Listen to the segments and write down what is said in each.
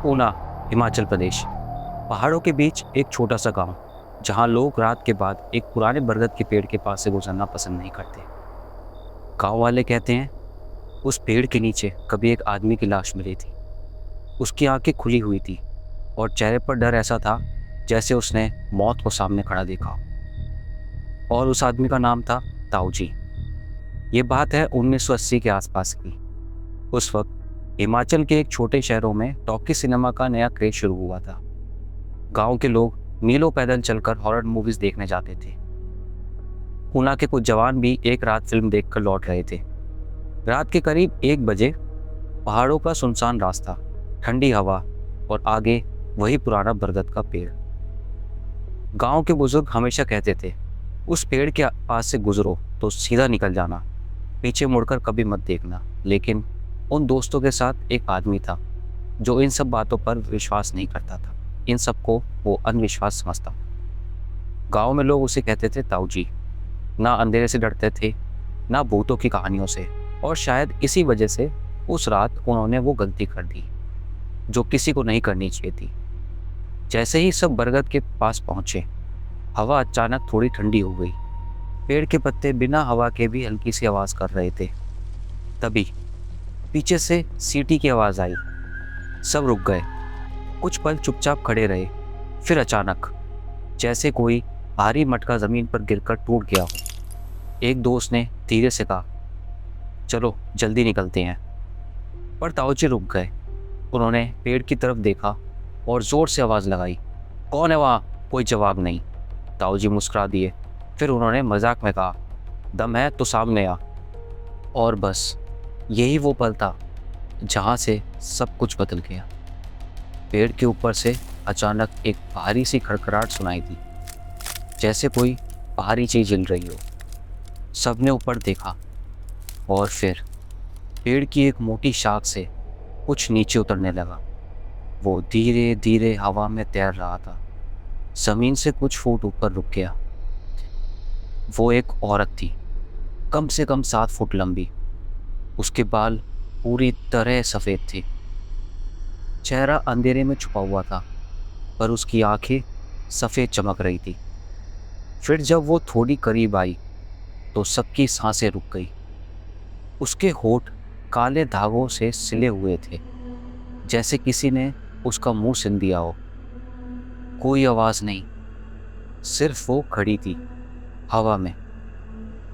ऊना, हिमाचल प्रदेश। पहाड़ों के बीच एक छोटा सा गांव, जहां लोग रात के बाद एक पुराने बरगद के पेड़ के पास से गुजरना पसंद नहीं करते। गांव वाले कहते हैं उस पेड़ के नीचे कभी एक आदमी की लाश मिली थी। उसकी आंखें खुली हुई थी और चेहरे पर डर ऐसा था जैसे उसने मौत को सामने खड़ा देखा हो। और उस आदमी का नाम था ताऊ जी। ये बात है 1980 के आसपास की। उस वक्त हिमाचल के एक छोटे शहरों में टॉकी सिनेमा का नया क्रेज शुरू हुआ था। गांव के लोग मीलों पैदल चलकर हॉरर मूवीज देखने जाते थे। ऊना के कुछ जवान भी एक रात फिल्म देखकर लौट रहे थे। रात के करीब 1 बजे पहाड़ों का सुनसान रास्ता, ठंडी हवा और आगे वही पुराना बरगद का पेड़। गांव के बुजुर्ग हमेशा कहते थे उस पेड़ के पास से गुजरो तो सीधा निकल जाना, पीछे मुड़कर कभी मत देखना। लेकिन उन दोस्तों के साथ एक आदमी था जो इन सब बातों पर विश्वास नहीं करता था। इन सबको वो अंधविश्वास समझता। गांव में लोग उसे कहते थे ताऊ जी। ना अंधेरे से डरते थे, ना भूतों की कहानियों से। और शायद इसी वजह से उस रात उन्होंने वो गलती कर दी जो किसी को नहीं करनी चाहिए थी। जैसे ही सब बरगद के पास पहुंचे, हवा अचानक थोड़ी ठंडी हो गई। पेड़ के पत्ते बिना हवा के भी हल्की सी आवाज़ कर रहे थे। तभी पीछे से सीटी की आवाज़ आई। सब रुक गए, कुछ पल चुपचाप खड़े रहे। फिर अचानक जैसे कोई भारी मटका ज़मीन पर गिरकर टूट गया हो। एक दोस्त ने धीरे से कहा, चलो जल्दी निकलते हैं। पर ताऊजी रुक गए। उन्होंने पेड़ की तरफ देखा और ज़ोर से आवाज़ लगाई, कौन है वहाँ? कोई जवाब नहीं। ताऊजी मुस्कुरा दिए। फिर उन्होंने मजाक में कहा, दम है तो सामने आ। और बस यही वो पल था जहाँ से सब कुछ बदल गया। पेड़ के ऊपर से अचानक एक भारी सी खड़खड़ाहट सुनाई दी, जैसे कोई भारी चीज हिल रही हो। सबने ऊपर देखा और फिर पेड़ की एक मोटी शाख से कुछ नीचे उतरने लगा। वो धीरे धीरे हवा में तैर रहा था, जमीन से कुछ फुट ऊपर रुक गया। वो एक औरत थी, कम से कम 7 फुट लंबी। उसके बाल पूरी तरह सफ़ेद थे। चेहरा अंधेरे में छुपा हुआ था, पर उसकी आंखें सफ़ेद चमक रही थी। फिर जब वो थोड़ी करीब आई तो सबकी सांसें रुक गई। उसके होठ काले धागों से सिले हुए थे, जैसे किसी ने उसका मुंह सिल दिया हो। कोई आवाज़ नहीं, सिर्फ वो खड़ी थी हवा में।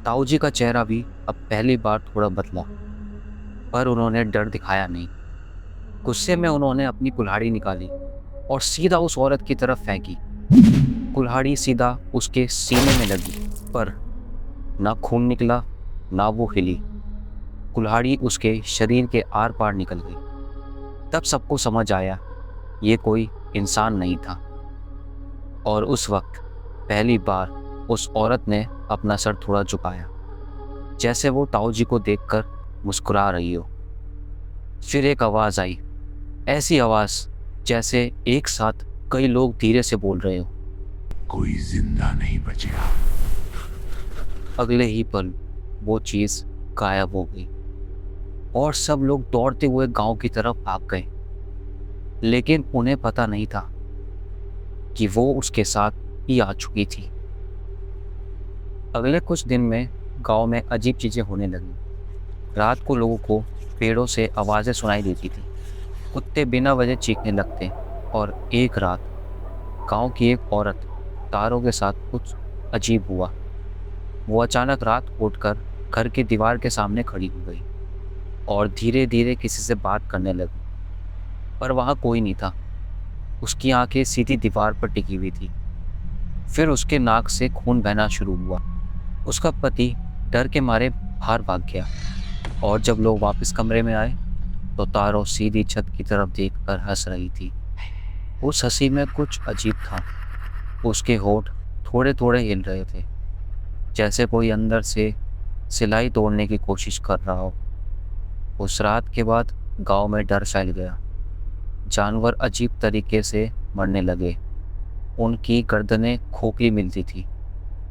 ताऊ जी का चेहरा भी अब पहली बार थोड़ा बदला, पर उन्होंने डर दिखाया नहीं। गुस्से में उन्होंने अपनी कुल्हाड़ी निकाली और सीधा उस औरत की तरफ फेंकी। कुल्हाड़ी सीधा उसके सीने में लगी, पर ना खून निकला, ना वो हिली। कुल्हाड़ी उसके शरीर के आर पार निकल गई। तब सबको समझ आया ये कोई इंसान नहीं था। और उस वक्त पहली बार उस औरत ने अपना सर थोड़ा झुकाया, जैसे वो ताऊ जी को देखकर मुस्कुरा रही हो। फिर एक आवाज़ आई, ऐसी आवाज़ जैसे एक साथ कई लोग धीरे से बोल रहे हो, कोई जिंदा नहीं बचेगा। अगले ही पल वो चीज़ गायब हो गई और सब लोग दौड़ते हुए गांव की तरफ भाग गए। लेकिन उन्हें पता नहीं था कि वो उसके साथ ही आ चुकी थी। अगले कुछ दिन में गांव में अजीब चीज़ें होने लगी। रात को लोगों को पेड़ों से आवाज़ें सुनाई देती थी। कुत्ते बिना वजह चीखने लगते। और एक रात गांव की एक औरत तारों के साथ कुछ अजीब हुआ। वो अचानक रात उठकर घर की दीवार के सामने खड़ी हो गई और धीरे धीरे किसी से बात करने लगी, पर वहाँ कोई नहीं था। उसकी आंखें सीधी दीवार पर टिकी हुई थी। फिर उसके नाक से खून बहना शुरू हुआ। उसका पति डर के मारे बाहर भाग गया और जब लोग वापस कमरे में आए तो तारो सीधी छत की तरफ देखकर हंस रही थी। उस हंसी में कुछ अजीब था। उसके होठ थोड़े थोड़े हिल रहे थे, जैसे कोई अंदर से सिलाई तोड़ने की कोशिश कर रहा हो। उस रात के बाद गांव में डर फैल गया। जानवर अजीब तरीके से मरने लगे। उनकी गर्दनें खोखली मिलती थी,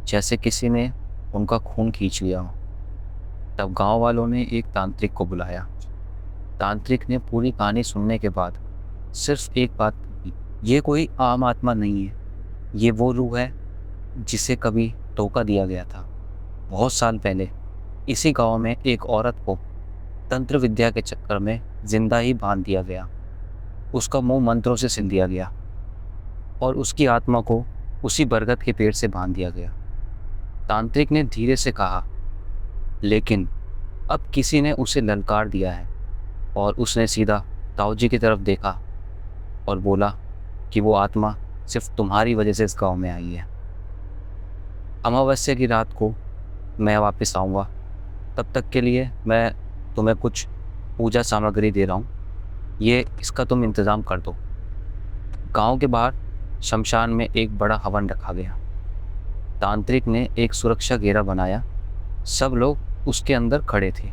जैसे किसी ने उनका खून खींच लिया हो। तब गांव वालों ने एक तांत्रिक को बुलाया। तांत्रिक ने पूरी कहानी सुनने के बाद सिर्फ एक बात की, ये कोई आम आत्मा नहीं है, ये वो रूह है जिसे कभी धोखा दिया गया था। बहुत साल पहले इसी गांव में एक औरत को तंत्र विद्या के चक्कर में जिंदा ही बांध दिया गया। उसका मुंह मंत्रों से सिल दिया गया और उसकी आत्मा को उसी बरगद के पेड़ से बांध दिया गया। तांत्रिक ने धीरे से कहा, लेकिन अब किसी ने उसे ललकार दिया है। और उसने सीधा ताऊ जी की तरफ देखा और बोला कि वो आत्मा सिर्फ तुम्हारी वजह से इस गांव में आई है। अमावस्या की रात को मैं वापस आऊँगा, तब तक के लिए मैं तुम्हें कुछ पूजा सामग्री दे रहा हूँ, ये इसका तुम इंतज़ाम कर दो। गांव के बाहर शमशान में एक बड़ा हवन रखा गया। तांत्रिक ने एक सुरक्षा घेरा बनाया, सब लोग उसके अंदर खड़े थे।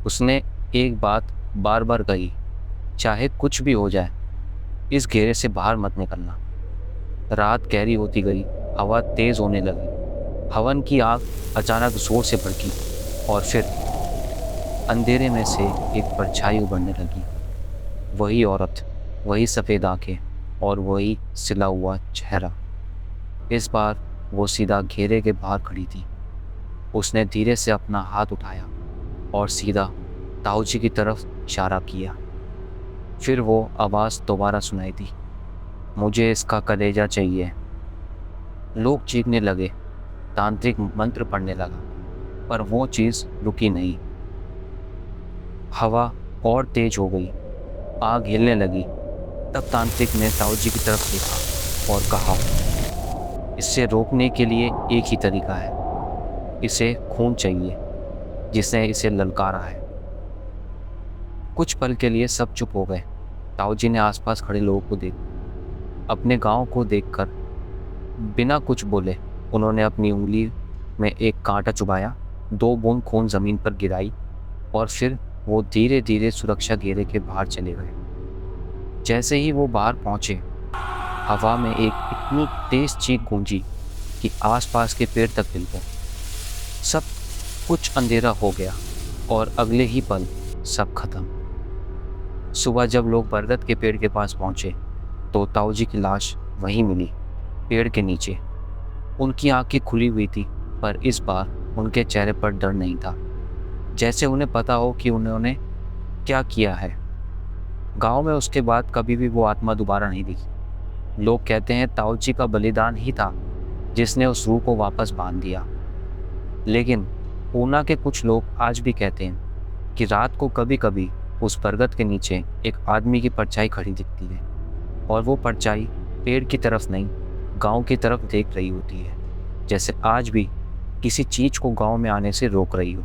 उसने एक बात बार बार कही, चाहे कुछ भी हो जाए, इस घेरे से बाहर मत निकलना। रात गहरी होती गई, हवा तेज़ होने लगी। हवन की आग अचानक जोर से भड़की और फिर अंधेरे में से एक परछाई उभरने लगी। वही औरत, वही सफ़ेद आंखें और वही सिला हुआ चेहरा। इस बार वो सीधा घेरे के बाहर खड़ी थी। उसने धीरे से अपना हाथ उठाया और सीधा ताऊ जी की तरफ इशारा किया। फिर वो आवाज़ दोबारा सुनाई दी, मुझे इसका कलेजा चाहिए। लोग चीखने लगे। तांत्रिक मंत्र पढ़ने लगा, पर वो चीज़ रुकी नहीं। हवा और तेज हो गई, आग हिलने लगी। तब तांत्रिक ने ताऊ जी की तरफ देखा और कहा, इसे रोकने के लिए एक ही तरीका है, इसे खून चाहिए जिसने इसे ललकारा है। कुछ पल के लिए सब चुप हो गए। ताऊ जी ने आसपास खड़े लोगों को अपने गांव को देखकर बिना कुछ बोले उन्होंने अपनी उंगली में एक कांटा चुभाया, 2 बूंद खून ज़मीन पर गिराई और फिर वो धीरे धीरे सुरक्षा घेरे के बाहर चले गए। जैसे ही वो बाहर पहुंचे, हवा में एक इतनी तेज चीख गूंजी कि आसपास के पेड़ तक हिल गए। सब कुछ अंधेरा हो गया और अगले ही पल सब खत्म। सुबह जब लोग बरगद के पेड़ के पास पहुंचे तो ताऊ जी की लाश वहीं मिली, पेड़ के नीचे। उनकी आंखें खुली हुई थी, पर इस बार उनके चेहरे पर डर नहीं था, जैसे उन्हें पता हो कि उन्होंने क्या किया है। गांव में उसके बाद कभी भी वो आत्मा दोबारा नहीं दिखी। लोग कहते हैं ताऊ जी का बलिदान ही था जिसने उस रूह को वापस बांध दिया। लेकिन पूना के कुछ लोग आज भी कहते हैं कि रात को कभी कभी उस बरगद के नीचे एक आदमी की परछाई खड़ी दिखती है और वो परछाई पेड़ की तरफ नहीं, गांव की तरफ देख रही होती है, जैसे आज भी किसी चीज़ को गांव में आने से रोक रही हो।